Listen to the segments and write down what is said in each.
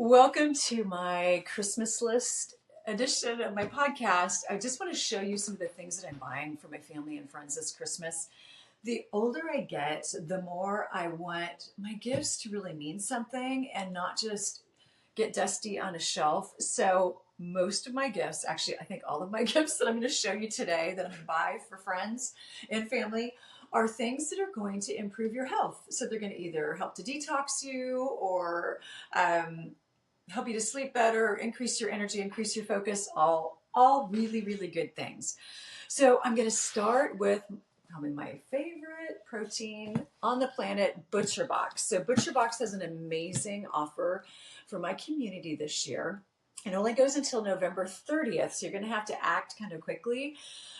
Welcome to my Christmas list edition of my podcast. I just want to show you some of the things that I'm buying for my family and friends this Christmas. The older I get, the more I want my gifts to really mean something and not just get dusty on a shelf. So most of my gifts, actually, I think all of my gifts that I'm going to show you today that I'm going to buy for friends and family are things that are going to improve your health. So they're going to either help to detox you or help you to sleep better, increase your energy, increase your focus, all really, really good things. So I'm going to start with probably my favorite protein on the planet, ButcherBox. So ButcherBox has an amazing offer for my community this year. It only goes until November 30th, so you're going to have to act kind of quickly.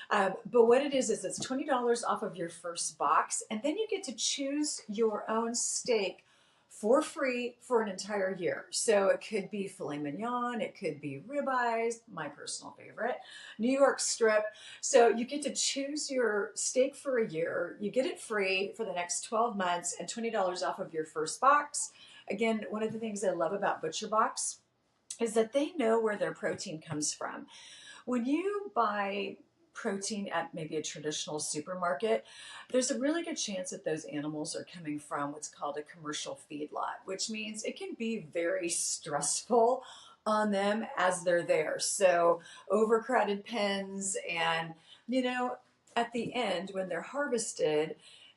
But what it is it's $20 off of your first box, and then you get to choose your own steak for free for an entire year. So it could be filet mignon, it could be ribeyes, my personal favorite, New York strip. So you get to choose your steak for a year. You get it free for the next 12 months and $20 off of your first box. Again, one of the things I love about ButcherBox is that they know where their protein comes from. When you buy protein at maybe a traditional supermarket, there's a really good chance that those animals are coming from what's called a commercial feedlot, which means it can be very stressful on them as they're there. So overcrowded pens and, at the end when they're harvested,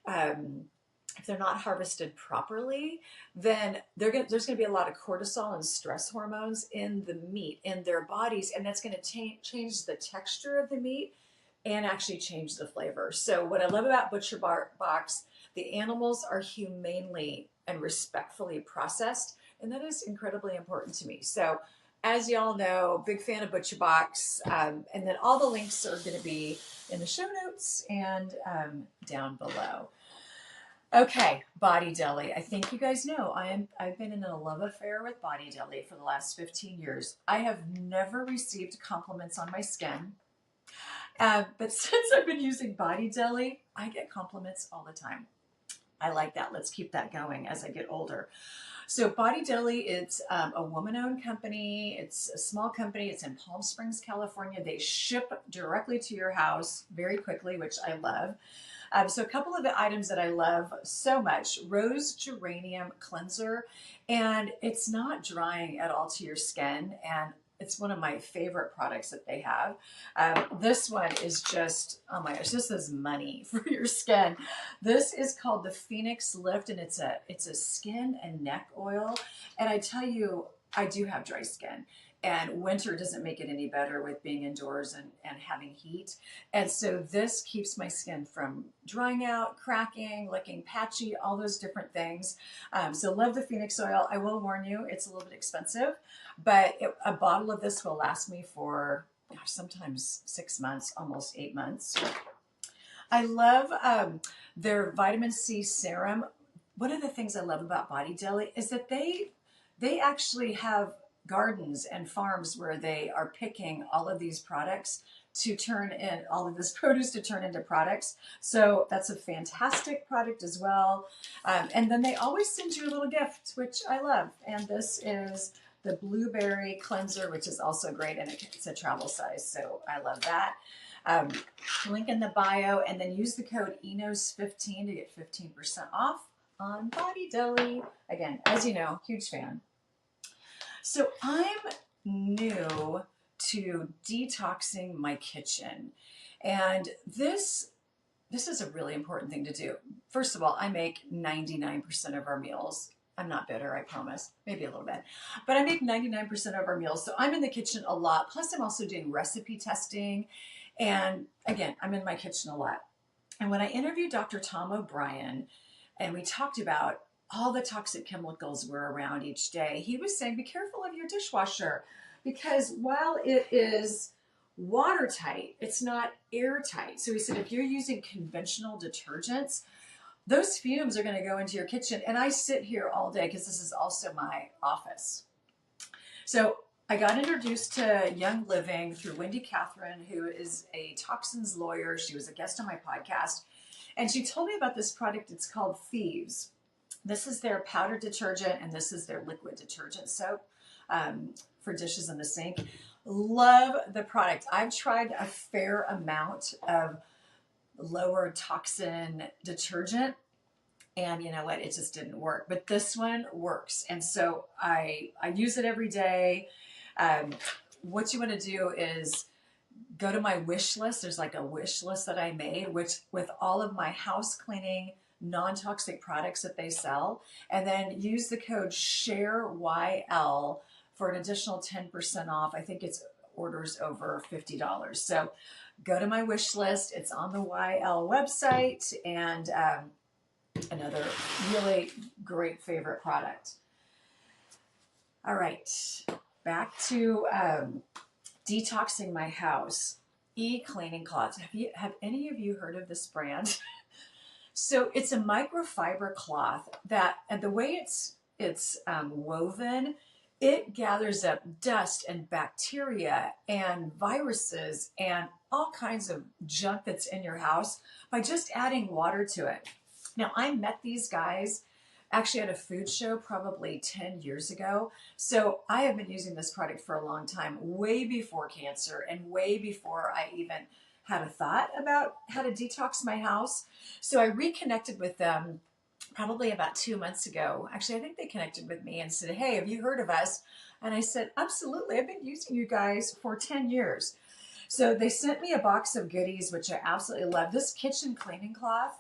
if they're not harvested properly, then there's going to be a lot of cortisol and stress hormones in the meat, in their bodies, and that's going to change the texture of the meat and actually change the flavor. So what I love about ButcherBox, the animals are humanely and respectfully processed, and that is incredibly important to me. So as y'all know, big fan of ButcherBox, and then all the links are going to be in the show notes and down below. Okay, Body Deli. I think you guys know I've been in a love affair with Body Deli for the last 15 years. I have never received compliments on my skin. But since I've been using Body Deli, I get compliments all the time. I like that. Let's keep that going as I get older. So Body Deli, it's a woman-owned company. It's a small company. It's in Palm Springs, California. They ship directly to your house very quickly, which I love. So a couple of the items that I love so much: rose geranium cleanser, and it's not drying at all to your skin, and it's one of my favorite products that they have. This one is just, oh my gosh, this is money for your skin. This is called the Phoenix Lift, and it's a skin and neck oil. And I tell you, I do have dry skin. And winter doesn't make it any better with being indoors and having heat. And so this keeps my skin from drying out, cracking, looking patchy, all those different things. So love the Phoenix oil. I will warn you, it's a little bit expensive, but a bottle of this will last me for sometimes 6 months, almost 8 months. I love their vitamin C serum. One of the things I love about Body Deli is that they actually have gardens and farms where they are picking all of these products to turn in all of this produce to turn into products. So that's a fantastic product as well. And then they always send you a little gift, which I love. And this is the blueberry cleanser, which is also great, and it's a travel size, so I love that. Link in the bio, and then use the code ENOS15 to get 15% off on Body Deli. Again, as you know, huge fan. So I'm new to detoxing my kitchen, and this is a really important thing to do. First of all, I make 99% of our meals. I'm not bitter, I promise. Maybe a little bit. But I make 99% of our meals. So I'm in the kitchen a lot. Plus, I'm also doing recipe testing. And again, I'm in my kitchen a lot. And when I interviewed Dr. Tom O'Brien, and we talked about all the toxic chemicals were around each day, he was saying, be careful of your dishwasher, because while it is watertight, it's not airtight. So he said, if you're using conventional detergents, those fumes are going to go into your kitchen. And I sit here all day because this is also my office. So I got introduced to Young Living through Wendy Catherine, who is a toxins lawyer. She was a guest on my podcast. And she told me about this product. It's called FAV-FAV. This is their powder detergent, and this is their liquid detergent soap. for dishes in the sink. Love the product. I've tried a fair amount of lower toxin detergent, and you know what, it just didn't work, but this one works. And so I use it every day. What you want to do is go to my wish list. There's like a wish list that I made, which with all of my house cleaning non-toxic products that they sell, and then use the code SHAREYL for an additional 10% off. I think it's orders over $50. So go to my wish list. It's on the YL website, and another really great favorite product. All right, back to detoxing my house. Cleaning cloths. Have any of you heard of this brand? So it's a microfiber cloth that, and the way it's woven, it gathers up dust and bacteria and viruses and all kinds of junk that's in your house by just adding water to it. Now, I met these guys actually at a food show probably 10 years ago. So I have been using this product for a long time, way before cancer and way before I even had a thought about how to detox my house. So I reconnected with them probably about 2 months ago. Actually, I think they connected with me and said, hey, have you heard of us? And I said, absolutely. I've been using you guys for 10 years. So they sent me a box of goodies, which I absolutely love. This kitchen cleaning cloth.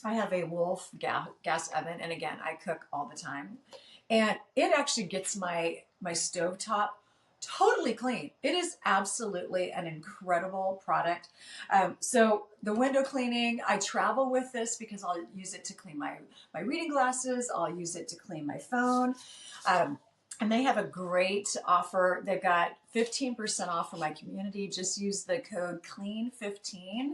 I have a Wolf gas oven, and again, I cook all the time. And it actually gets my stovetop totally clean. It is absolutely an incredible product. So the window cleaning, I travel with this because I'll use it to clean my reading glasses. I'll use it to clean my phone. And they have a great offer. They've got 15% off for my community. Just use the code CLEAN15.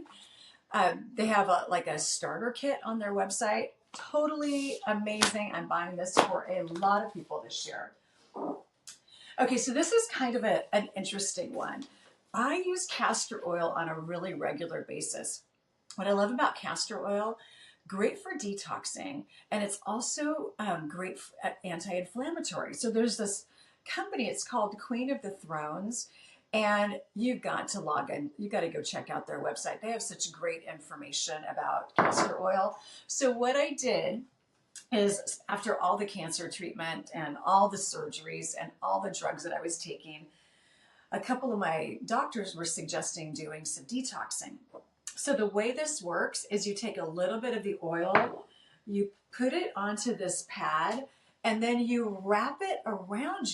They have like a starter kit on their website. Totally amazing. I'm buying this for a lot of people this year. Okay, so this is kind of an interesting one. I use castor oil on a really regular basis. What I love about castor oil, great for detoxing, and it's also great anti-inflammatory. So there's this company, it's called Queen of the Thrones, and you've got to log in. You got to go check out their website. They have such great information about castor oil. So what I did is, after all the cancer treatment and all the surgeries and all the drugs that I was taking, a couple of my doctors were suggesting doing some detoxing. So the way this works is you take a little bit of the oil, you put it onto this pad, and then you wrap it around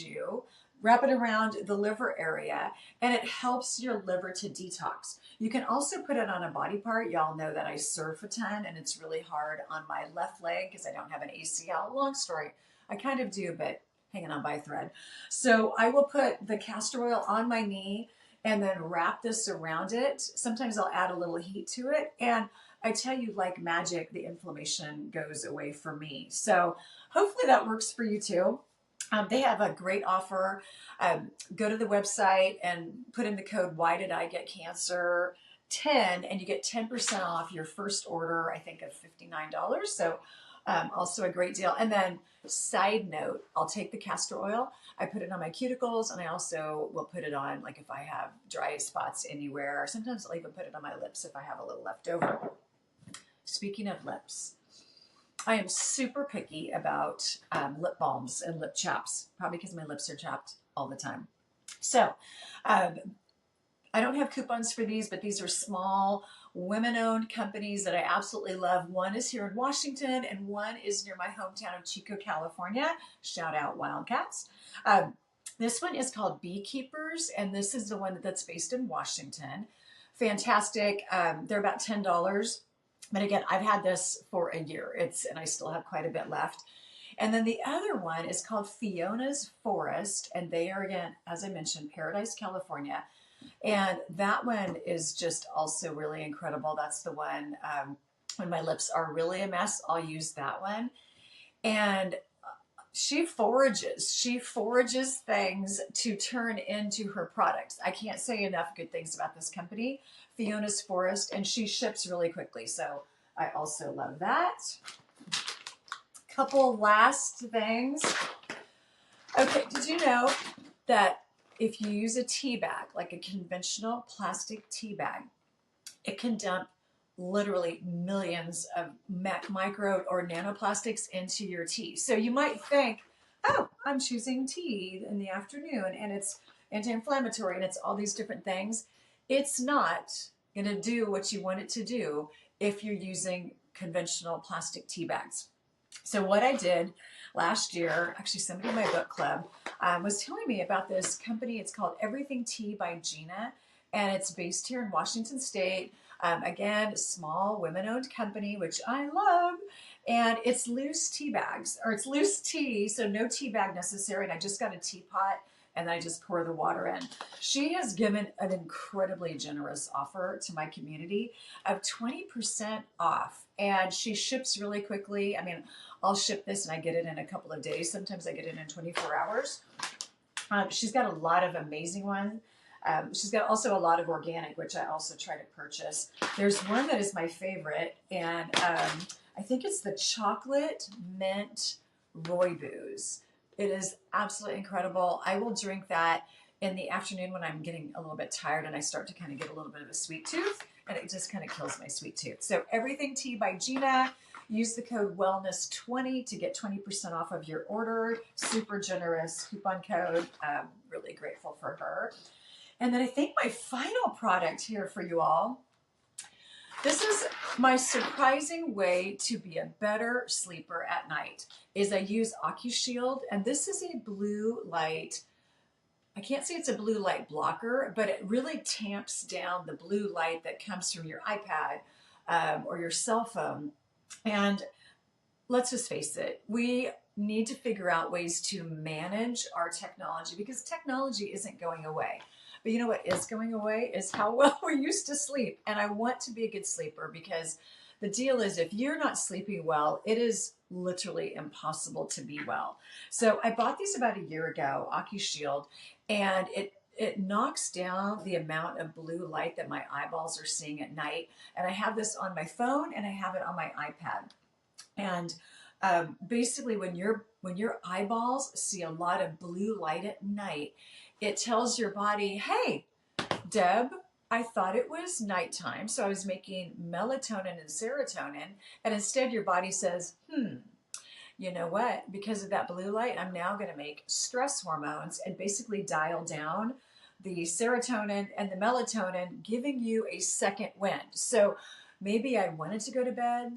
the liver area, and it helps your liver to detox. You can also put it on a body part. Y'all know that I surf a ton, and it's really hard on my left leg because I don't have an ACL. Long story. I kind of do, but hanging on by a thread. So I will put the castor oil on my knee and then wrap this around it. Sometimes I'll add a little heat to it, and I tell you, like magic, the inflammation goes away for me. So hopefully that works for you too. They have a great offer. Go to the website and put in the code Why Did I Get Cancer 10, and you get 10% off your first order, I think, of $59. So also a great deal. And then side note, I'll take the castor oil, I put it on my cuticles, and I also will put it on, like if I have dry spots anywhere. Sometimes I'll even put it on my lips if I have a little left over. Speaking of lips, I am super picky about lip balms and lip chaps, probably because my lips are chapped all the time. So I don't have coupons for these, but these are small women-owned companies that I absolutely love. One is here in Washington, and one is near my hometown of Chico, California. Shout out Wildcats. This one is called Beekeepers, and this is the one that's based in Washington. Fantastic. They're about $10. But again, I've had this for a year. And I still have quite a bit left. And then the other one is called Fiona's Forest, and they are, again, as I mentioned, Paradise, California. And that one is just also really incredible. That's the one, when my lips are really a mess, I'll use that one. And she forages things to turn into her products. I can't say enough good things about this company, Fiona's Forest, and she ships really quickly. So I also love that. Couple last things. Okay, did you know that if you use a tea bag, like a conventional plastic tea bag, it can dump literally millions of micro or nanoplastics into your tea. So you might think, oh, I'm choosing tea in the afternoon and it's anti-inflammatory and it's all these different things. It's not going to do what you want it to do if you're using conventional plastic tea bags. So what I did last year, actually somebody in my book club was telling me about this company. It's called Everything Tea by Gina, and it's based here in Washington State. Again, small women-owned company, which I love. And it's loose tea bags, or it's loose tea, so no tea bag necessary. And I just got a teapot, and then I just pour the water in. She has given an incredibly generous offer to my community of 20% off. And she ships really quickly. I mean, I'll ship this and I get it in a couple of days. Sometimes I get it in 24 hours. She's got a lot of amazing ones. She's got also a lot of organic, which I also try to purchase. There's one that is my favorite, and I think it's the chocolate mint rooibos. It is absolutely incredible. I will drink that in the afternoon when I'm getting a little bit tired and I start to kind of get a little bit of a sweet tooth, and it just kind of kills my sweet tooth. So Everything Tea by Gina. Use the code wellness20 to get 20% off of your order. Super generous coupon code. Really grateful for her. And then I think my final product here for you all. This is my surprising way to be a better sleeper at night. Is I use AccuShield, and this is a blue light. I can't say it's a blue light blocker, but it really tamps down the blue light that comes from your iPad or your cell phone. And let's just face it, we need to figure out ways to manage our technology because technology isn't going away. But you know what is going away is how well we used to sleep. And I want to be a good sleeper because the deal is if you're not sleeping well, it is literally impossible to be well. So I bought these about a year ago, AccuShield, and it knocks down the amount of blue light that my eyeballs are seeing at night. And I have this on my phone and I have it on my iPad. And basically when your eyeballs see a lot of blue light at night, it tells your body, hey, Deb, I thought it was nighttime, so I was making melatonin and serotonin, and instead your body says, you know what? Because of that blue light, I'm now going to make stress hormones and basically dial down the serotonin and the melatonin, giving you a second wind. So maybe I wanted to go to bed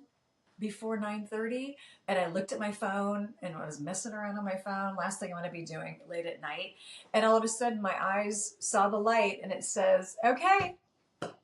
before 9:30 and I looked at my phone and I was messing around on my phone, last thing I want to be doing late at night, and all of a sudden my eyes saw the light and it says, okay,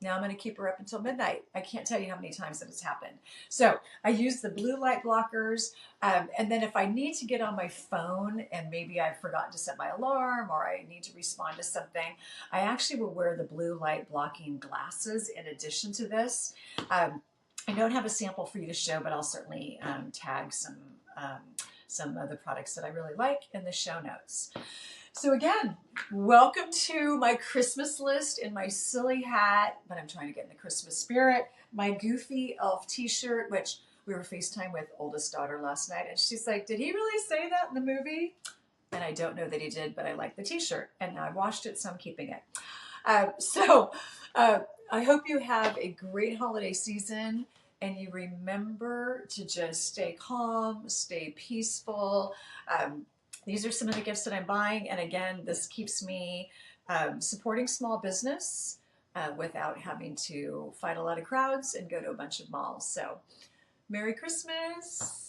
now I'm going to keep her up until midnight. I can't tell you how many times that has happened. So I use the blue light blockers, and then if I need to get on my phone and maybe I've forgotten to set my alarm or I need to respond to something, I actually will wear the blue light blocking glasses in addition to this. I don't have a sample for you to show, but I'll certainly tag some of the products that I really like in the show notes. So again, welcome to my Christmas list in my silly hat, but I'm trying to get in the Christmas spirit. My goofy elf t-shirt, which we were FaceTime with oldest daughter last night, and she's like, did he really say that in the movie? And I don't know that he did, but I like the t-shirt, and now I washed it, so I'm keeping it. I hope you have a great holiday season, and you remember to just stay calm, stay peaceful. These are some of the gifts that I'm buying, and again, this keeps me supporting small business without having to fight a lot of crowds and go to a bunch of malls. So, Merry Christmas!